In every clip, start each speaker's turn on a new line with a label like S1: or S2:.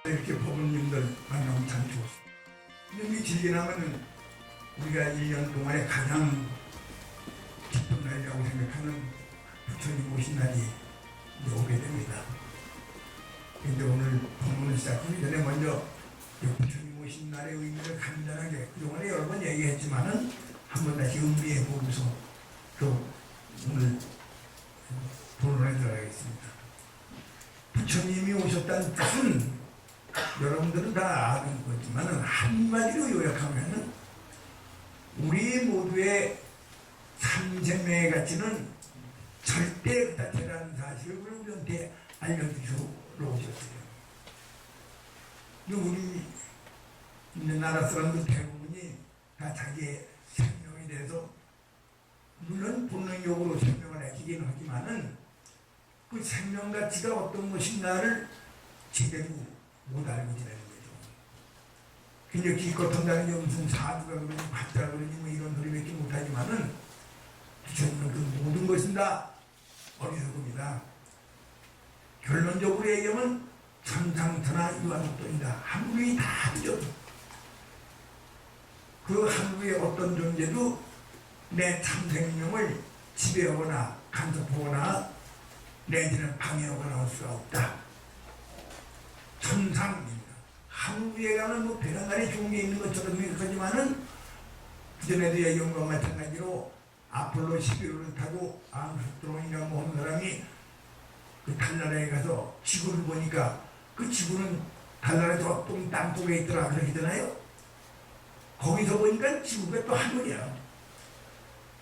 S1: 이렇게 법원님들 만나면 참 좋습니다. 이놈이 지지나면은 우리가 1년 동안에 가장 기쁜 날이라고 생각하는 부처님 오신 날이 이제 오게 됩니다. 그런데 오늘 법문을 시작하기 전에 먼저 부처님 오신 날의 의미를 간단하게 그동안에 여러 번 얘기했지만은 한번 다시 음미해 보면서 또 오늘 본론에 들어가겠습니다. 부처님이 오셨다는 뜻은 여러분들은 다 아는 거지만 한마디로 요약하면 우리 모두의 삼생명의 가치는 절대 그 자체라는 사실을 우리한테 알려주시러 오셨어요. 우리 있는 나라 사람들 대부분이 다 자기의 생명에 대해서 물론 본능적으로 생명을 아끼긴 하지만은 그 생명 가치가 어떤 것인가를 제대로 못 알고 지내는 거죠. 그냥 기껏 한다는 게 무슨 사두가 그러니 받자 그러니 뭐 이런 소리밖에 못하지만은 부처님은 그 모든 것은 다 어리석음이다. 결론적으로 얘기하면 천상천하 유한옥도이다. 한국이 다 잊어도 그 한국의 어떤 존재도 내 참생명을 지배하거나 간섭하거나 내지는 방해하거나 할 수가 없다. 천상입니다. 한국에 가면 뭐 별한간에 좋은 게 있는 것처럼 생각하지만은 그전에도 얘기한 것과 마찬가지로 아폴로 11호를 타고 암스트롱이나 뭐 하는 사람이 그 달나라에 가서 지구를 보니까 그 지구는 달나라 저 땅속에 있더라 그러잖아요. 거기서 보니까 지구가 또 하늘이야.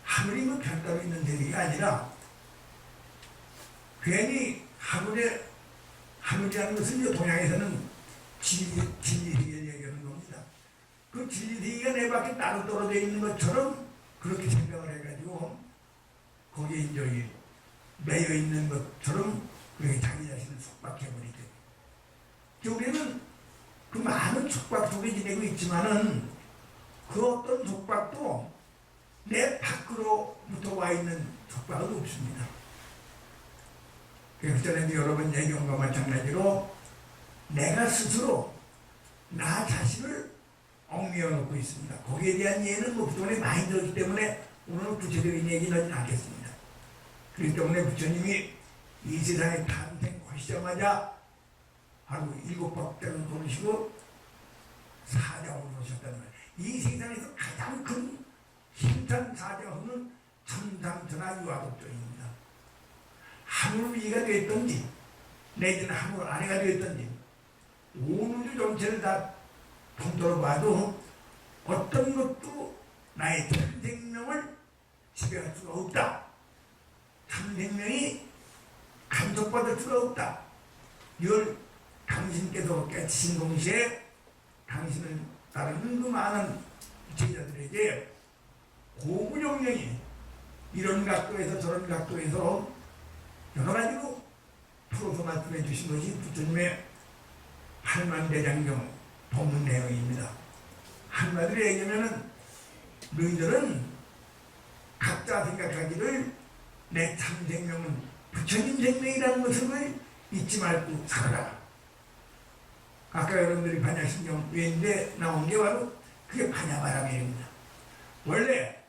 S1: 하늘이 뭐 별따로 있는 데가 아니라 괜히 하늘이라는 것은 동양에서는 진리세계를 얘기하는 겁니다. 그 진리세계가 내 밖에 따로 떨어져 있는 것처럼 그렇게 생각을 해가지고 거기에 이제 매여 있는 것처럼 그렇게 자기 자신을 속박해버리죠. 우리는 그 많은 속박 속에 지내고 있지만은 그 어떤 속박도 내 밖으로부터 와 있는 속박은 없습니다. 그래서 전에도 여러 번 얘기한 것과 마찬가지로 내가 스스로 나 자신을 얽매여 놓고 있습니다. 거기에 대한 이해는 뭐 그동안에 많이 들었기 때문에 오늘은 구체적인 얘기는 하진 않겠습니다. 그렇기 때문에 부처님이 이 세상에 탄생하시자마자 바로 7박자를 걸으시고 사자로 오셨다는 거예요. 이 세상에서 가장 큰 힘찬 사자는 천상천하 유아독존입니다. 하늘 위가 되었던지 내지는 하늘 아래가 되었던지 온 우주 전체를 다 통틀어 봐도 어떤 것도 나의 참생명을 지배할 수가 없다. 참생명이 간섭받을 수가 없다. 이걸 당신께서 깨치신 동시에 당신을 따르는 그 많은 제자들에게 고무정령이 이런 각도에서 저런 각도에서 여러 가지로 풀어서 말씀해 주신 것이 부처님의 팔만대장경 법문 내용입니다. 한마디로 얘기하면은 너희들은 각자 생각하기를 내 참생명은 부처님 생명이라는 것을 잊지 말고 살아라. 아까 여러분들이 반야신경 외인데 나온 게 바로 그게 반야바라밀입니다. 원래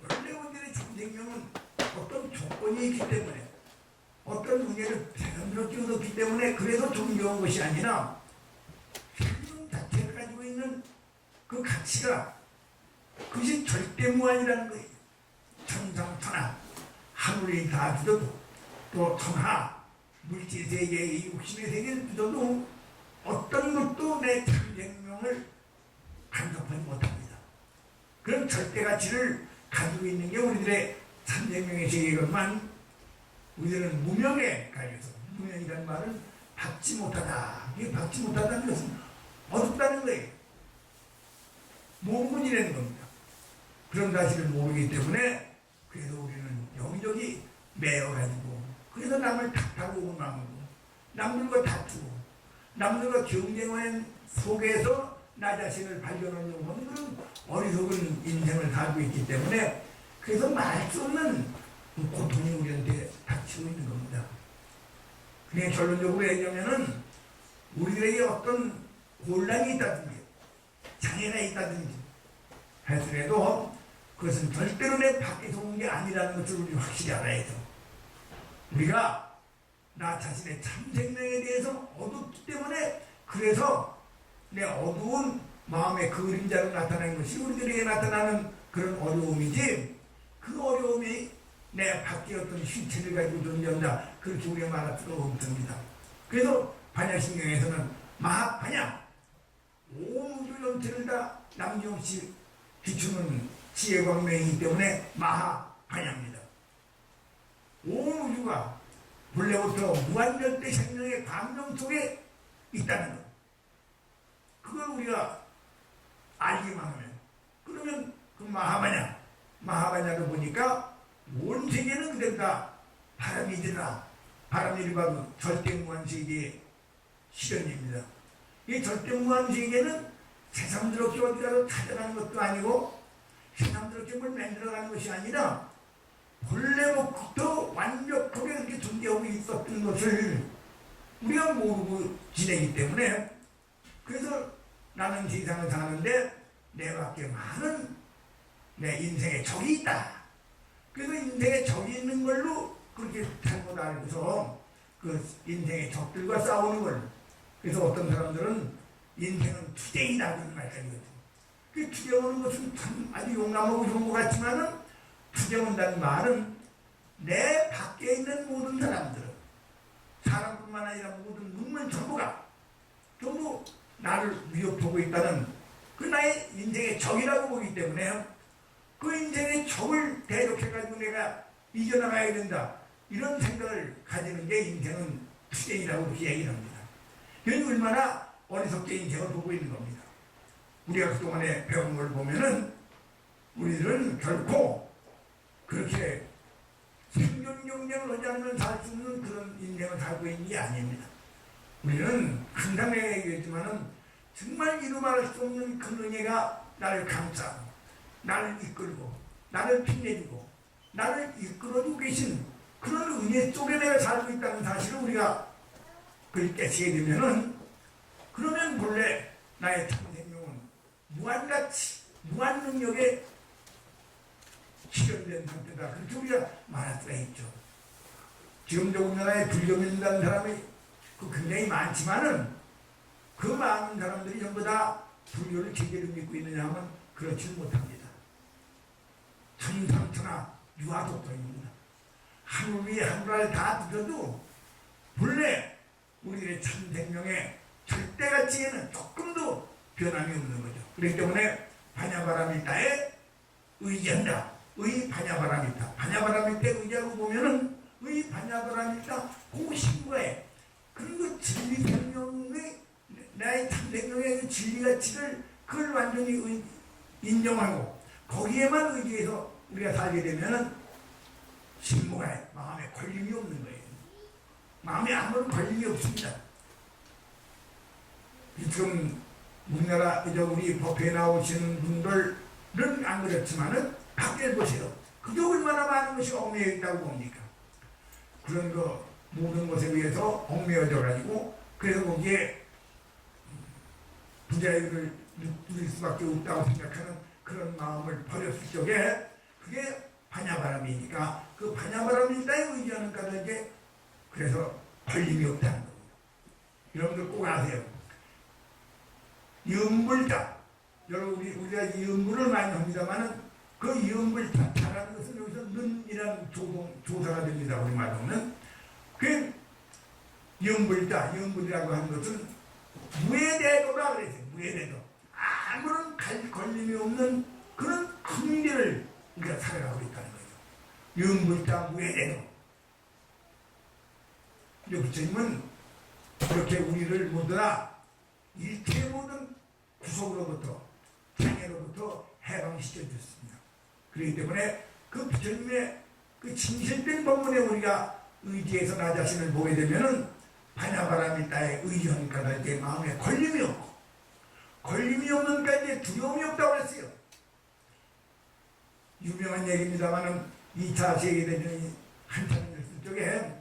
S1: 우리들의 참생명은 어떤 조건이 있기 때문에 어떤 은혜를 자연스럽게 얻었기 때문에 그래서 존경한 것이 아니라 생명 자체를 가지고 있는 그 가치가 그것이 절대 무한이라는 거예요. 천상천하 하늘이 다 주어도 또 천하 물질세계의 육신의 세계를 주어도 어떤 것도 내 참생명을 간섭하지 못합니다. 그런 절대 가치를 가지고 있는 게 우리들의 참생명의 세계건만 우리들은 무명에 가려서 무명이라는 말은 받지 못하다. 이게 받지 못하다는 것은 어둡다는 거예요. 모문이라는 겁니다. 그런 사실을 모르기 때문에 그래서 우리는 여기저기 매여가지고 그래서 남을 탓하고 원망하고 남들과 다투고 남들과 경쟁하는 속에서 나 자신을 발견하려고 하는 그런 어리석은 인생을 가지고 있기 때문에 그래서 말 수 없는 고통이 우리한테 닥치고 있는 겁니다. 그냥 결론적으로 얘기하면은 우리들에게 어떤 곤란이 있다든지 장애가 있다든지 하더라도 그것은 절대로 내 밖에서 온 게 아니라는 것을 우리 확실히 알아야죠. 우리가 나 자신의 참 생명에 대해서 어둡기 때문에 그래서 내 어두운 마음의 그림자로 나타나는 것이 우리들에게 나타나는 그런 어려움이지, 그 어려움이 내 밖에 어떤 실체를 가지고 존재한다, 그렇게 우리가 말할 수가 없습니다. 그래서 반야신경에서는 마하반야, 온 우주 전체를 다 남김없이 비추는 지혜 광명이기 때문에 마하반야입니다. 온 우주가 본래부터 무한절대 생명의 광명 속에 있다는 것, 그걸 우리가 알기만 하면, 그러면 그 마하반야를 보니까 온 세계는 그대로 다 바람이더라. 바람이 바로 절대무한세계의 실현입니다. 이 절대무한세계는 새삼스럽게 어디 가서 찾아가는 것도 아니고 새삼스럽게 뭘 만들어가는 것이 아니라 본래부터 완벽하게 그렇게 존재하고 있었던 것을 우리가 모르고 지내기 때문에, 그래서 나는 세상을 사는데 내 밖에 많은 내 인생의 적이 있다. 그래서 인생의 적이 있는 걸로 그렇게 잘못 알고서 그 인생의 적들과 싸우는 걸. 그래서 어떤 사람들은 인생은 투쟁이다 그런 말까지거든. 그 투쟁하는 것은 참 아주 용감하고 좋은 것 같지만은, 투쟁한다는 말은 내 밖에 있는 모든 사람들은, 사람뿐만 아니라 모든 눈물 전부가 전부 나를 위협하고 있다는 그 나의 인생의 적이라고 보기 때문에, 그 인생의 적을 대적해가지고 내가 이겨나가야 된다, 이런 생각을 가지는 게 인생은 투쟁이라고 그렇게 얘기를 합니다. 이건 얼마나 어리석게 인생을 보고 있는 겁니다. 우리가 그동안에 배운 걸 보면은 우리들은 결코 그렇게 생존 경쟁을 하지 않으면 살 수 없는 그런 인생을 살고 있는 게 아닙니다. 우리는 항상 내가 얘기했지만은 정말 이루 말할 수 없는 그 은혜가 나를 감싸고 나를 이끌고 나를 빛내주고 나를 이끌어주고 계신 그런 은혜 속에 내가 살고 있다는 사실을 우리가 그걸 깨치게 되면은, 그러면 본래 나의 참 생명은 무한가치, 무한 능력에 실현된 상태다, 그렇게 우리가 말할 수가 있죠. 지금 더군다나 불교 믿는다는 사람이 굉장히 많지만은, 그 많은 사람들이 전부 다 불교를 제대로 믿고 있느냐 하면 그렇지 못합니다. 천상천하 유아독존입니다. 하늘 위에 하늘 아래 다 두셔도 본래 우리의 참 생명의 절대가치에는 조금도 변함이 없는 거죠. 그렇기 때문에 반야바라밀다에 의지한다. 의 반야바라밀다. 반야바라밀다에 의지하고 보면은 의 반야바라밀다 그 신과에 그런 그 진리 생명의 나의 참 생명의 그 진리 가치를 그걸 완전히 인정하고 거기에만 의지해서 우리가 살게 되면은 신무가 마음에 걸림이 없는 거예요. 마음에 아무런 걸림이 없습니다. 지금 우리나라 우리 법회에 나오시는 분들은 안 그렇지만은 밖에 보세요. 그게 얼마나 많은 것이 얽매여 있다고 봅니까? 그런 거 모든 것에 의해서 얽매여져 가지고, 그래서 거기에 부자유를 누릴 수밖에 없다고 생각하는 그런 마음을 버렸을 적에, 그게 반야바람이니까 그 반야바람이다에 의지하는 까닭에 그래서 걸림이 없다는 겁니다. 여러분들 꼭 아세요. 이음불자, 여러분 우리가 이음불을 많이 합니다만은 그 이음불자라는 것은 여기서 는이라는 조사가 됩니다. 우리 말로는 그 이음불이라고 하는 것은 무해대도라 그랬어요. 무해대도, 아무런 걸림이 없는 그런 큰 길을 우리가 살아가고 있다는 거예요. 이음불자 무해대도. 부처님은 그렇게 우리를 모두 다 일체 모든 구속으로부터 장애로부터 해방시켜 줬습니다. 그렇기 때문에 그 부처님의 그 진실된 법문에 우리가 의지해서 나 자신을 보게 되면은 반야바라밀다에 의지하니까 이제 마음에 걸림이 없고, 걸림이 없는가 이제 두려움이 없다고 했어요. 유명한 얘기입니다만은 2차 세계대전이 한참 됐을 적에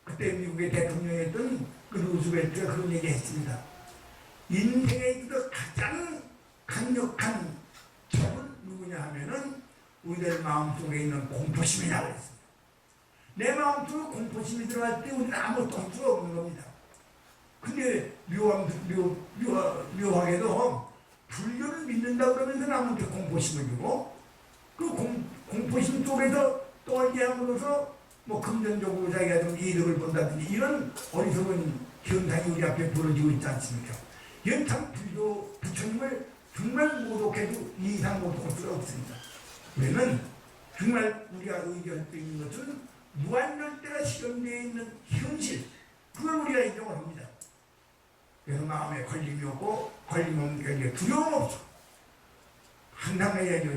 S1: 그때 미국의 대통령이었던 그 루즈벨트가 그런 얘기 했습니다. 인생에 있어서 가장 강력한 적은 누구냐 하면은 우리들 마음속에 있는 공포심이라고 했습니다. 내 마음속에 공포심이 들어갈 때 우리는 아무것도 할 수가 없는 겁니다. 근데 묘하게도 불교를 믿는다 그러면서 남한테 공포심을 주고 그 공포심 속에서 떨게 함으로써 뭐 금전적으로 자기가 좀 이득을 본다든지 이런 어리석은 현상이 우리 앞에 벌어지고 있지 않습니까? 이건 참 불교 부처님을 정말 모독해도 이 이상 모독할 수가 없습니다. 왜냐면 정말 우리가 의지할 수 있는 것은 무한열대가 실현되어 있는 현실, 그걸 우리가 인정을 합니다. 그래서 마음에 걸림이 없고 걸림 없는 게 두려움 없어. 항상 해야죠.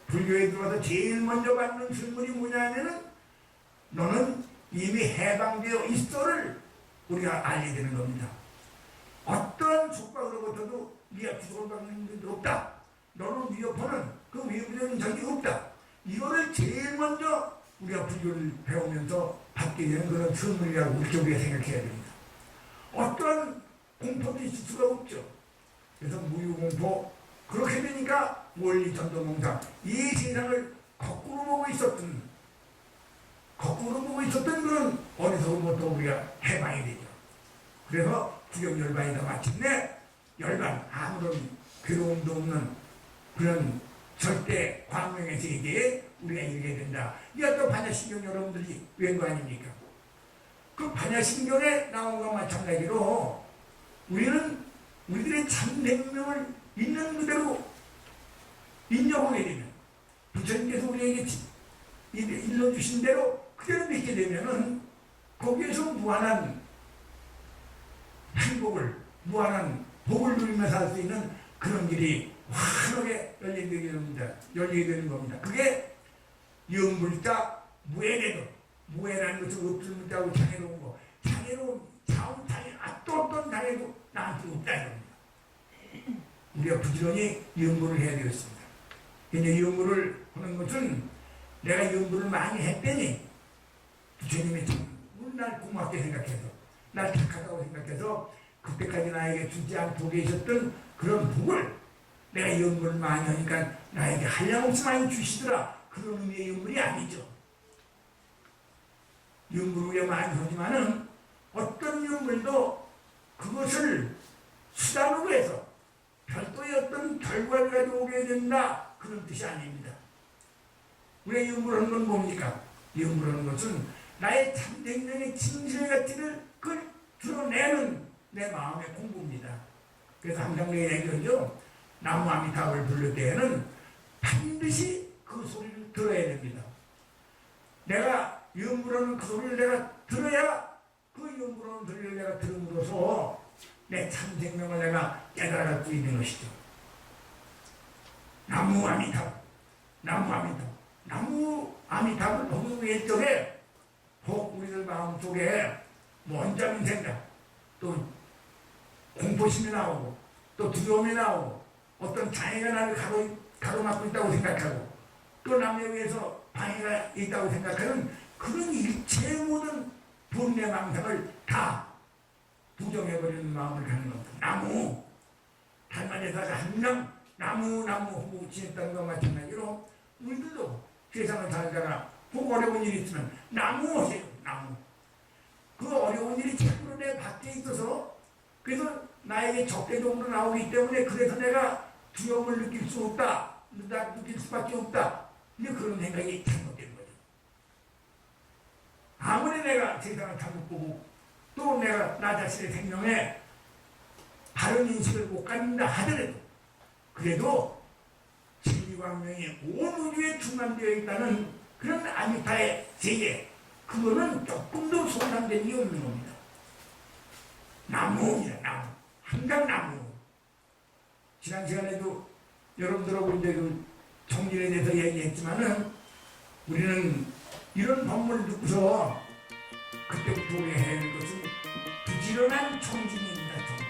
S1: 불교에 들어와서 제일 먼저 받는 선물이 뭐냐면은 너는 이미 해방되어 있어를 우리가 알게 되는 겁니다. 어떤 속박으로부터도 네가 구속을 받는 일도 없다. 너를 위협하는 그 외부적인 적이 없다. 이거를 제일 먼저 우리가 불교를 배우면서 받게 되는 그런 선물이라고 우리가 생각해야 됩니다. 어떤 공포도 있을 수가 없죠. 그래서 무유공포, 그렇게 되니까 원리전도몽상, 이 세상을 거꾸로 보고 있었던 그런 어리석음부터 우리가 해방이 되죠. 그래서 구경열반이다 마침내 열반, 아무런 괴로움도 없는 그런 절대 광명의 세계에 우리가 이르게 된다. 이게 또 반야신경 여러분들이 웬 거 아닙니까? 그 반야신경에 나온 것과 마찬가지로 우리는 우리들의 참생명을 있는 그대로 인정하게 되면, 부처님께서 우리에게 일러주신 대로 그대로 믿게 되면은 거기에서 무한한 행복을, 무한한 복을 누리면서 살 수 있는 그런 길이 환하게 열리게 되는 겁니다. 그게 영불자 무해대도, 무해라는 것은 없을 문자고 장애로운 거, 장애로운 자원장애, 또 어떤 장애도 나한테 없다 이겁니다. 우리가 부지런히 연구를 해야 되겠습니다. 근데 연구를 하는 것은 내가 연구를 많이 했더니 부처님이 정말 날 고맙게 생각해서, 날 착하다고 생각해서 그때까지 나에게 주지 않고 계셨던 그런 복을 내가 연구를 많이 하니까 나에게 한량없이 많이 주시더라. 그런 의미의 연구이 아니죠. 연구를 우리가 많이 하지만은 어떤 연구도 그것을 수단으로 해서 별도의 어떤 결과를 가지고 오게 된다, 그런 뜻이 아닙니다. 우리가 연구를 하는 건 뭡니까? 연구를 하는 것은 나의 참생명의 진실의 가치를 그걸 드러내는 내 마음의 공부입니다. 그래서 항상 내가 얘기하죠. 나무 아미타불을 부를 때에는 반드시 그 소리를 들어야 됩니다. 내가 연구하는 그 소리를 내가 들어야, 그 연구하는 소리를 내가 들음으로써 내 참생명을 내가 깨달을 수 있는 것이죠. 나무 아미타불, 나무 아미타불, 나무 아미타불 너무 왼쪽에 혹 우리들 마음속에 원자민 생각, 또 공포심이 나오고, 또 두려움이 나오고, 어떤 장애가 나를 가로막고 있다고 생각하고, 또 남에 의해서 방해가 있다고 생각하는 그런 일체 모든 분내 망상을 다 부정해버리는 마음을 갖는 겁니다. 나무, 달만에다가 항상 나무 하고 지냈다는 것과 마찬가지로 우리들도 세상을 살다가 꼭 어려운 일이 있으면 나무 하세요. 나무. 그 어려운 일이 자꾸 내 밖에 있어서, 그래서 나에게 적대적으로 나오기 때문에 그래서 내가 두려움을 느낄 수 없다, 느낄 수밖에 없다, 이제 그런 생각이 잘못된 거죠. 아무리 내가 세상을 잘못 보고 또 내가 나 자신의 생명에 바른 인식을 못 갖는다 하더라도, 그래도 진리광명이 온 우주에 충만되어 있다는 그런 아미타의 세계, 그거는 조금도 손상된 게 없는 겁니다. 나무입니다. 나무. 항상 나무. 지난 시간에도 여러분들하고 이제 그 정진에 대해서 얘기했지만은, 우리는 이런 법문을 듣고서 그때부터 우리가 해야 할 것은 부지런한 정진입니다. 정진.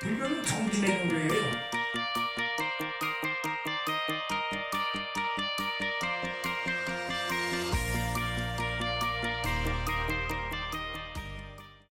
S1: 불교는 정진의 종교예요.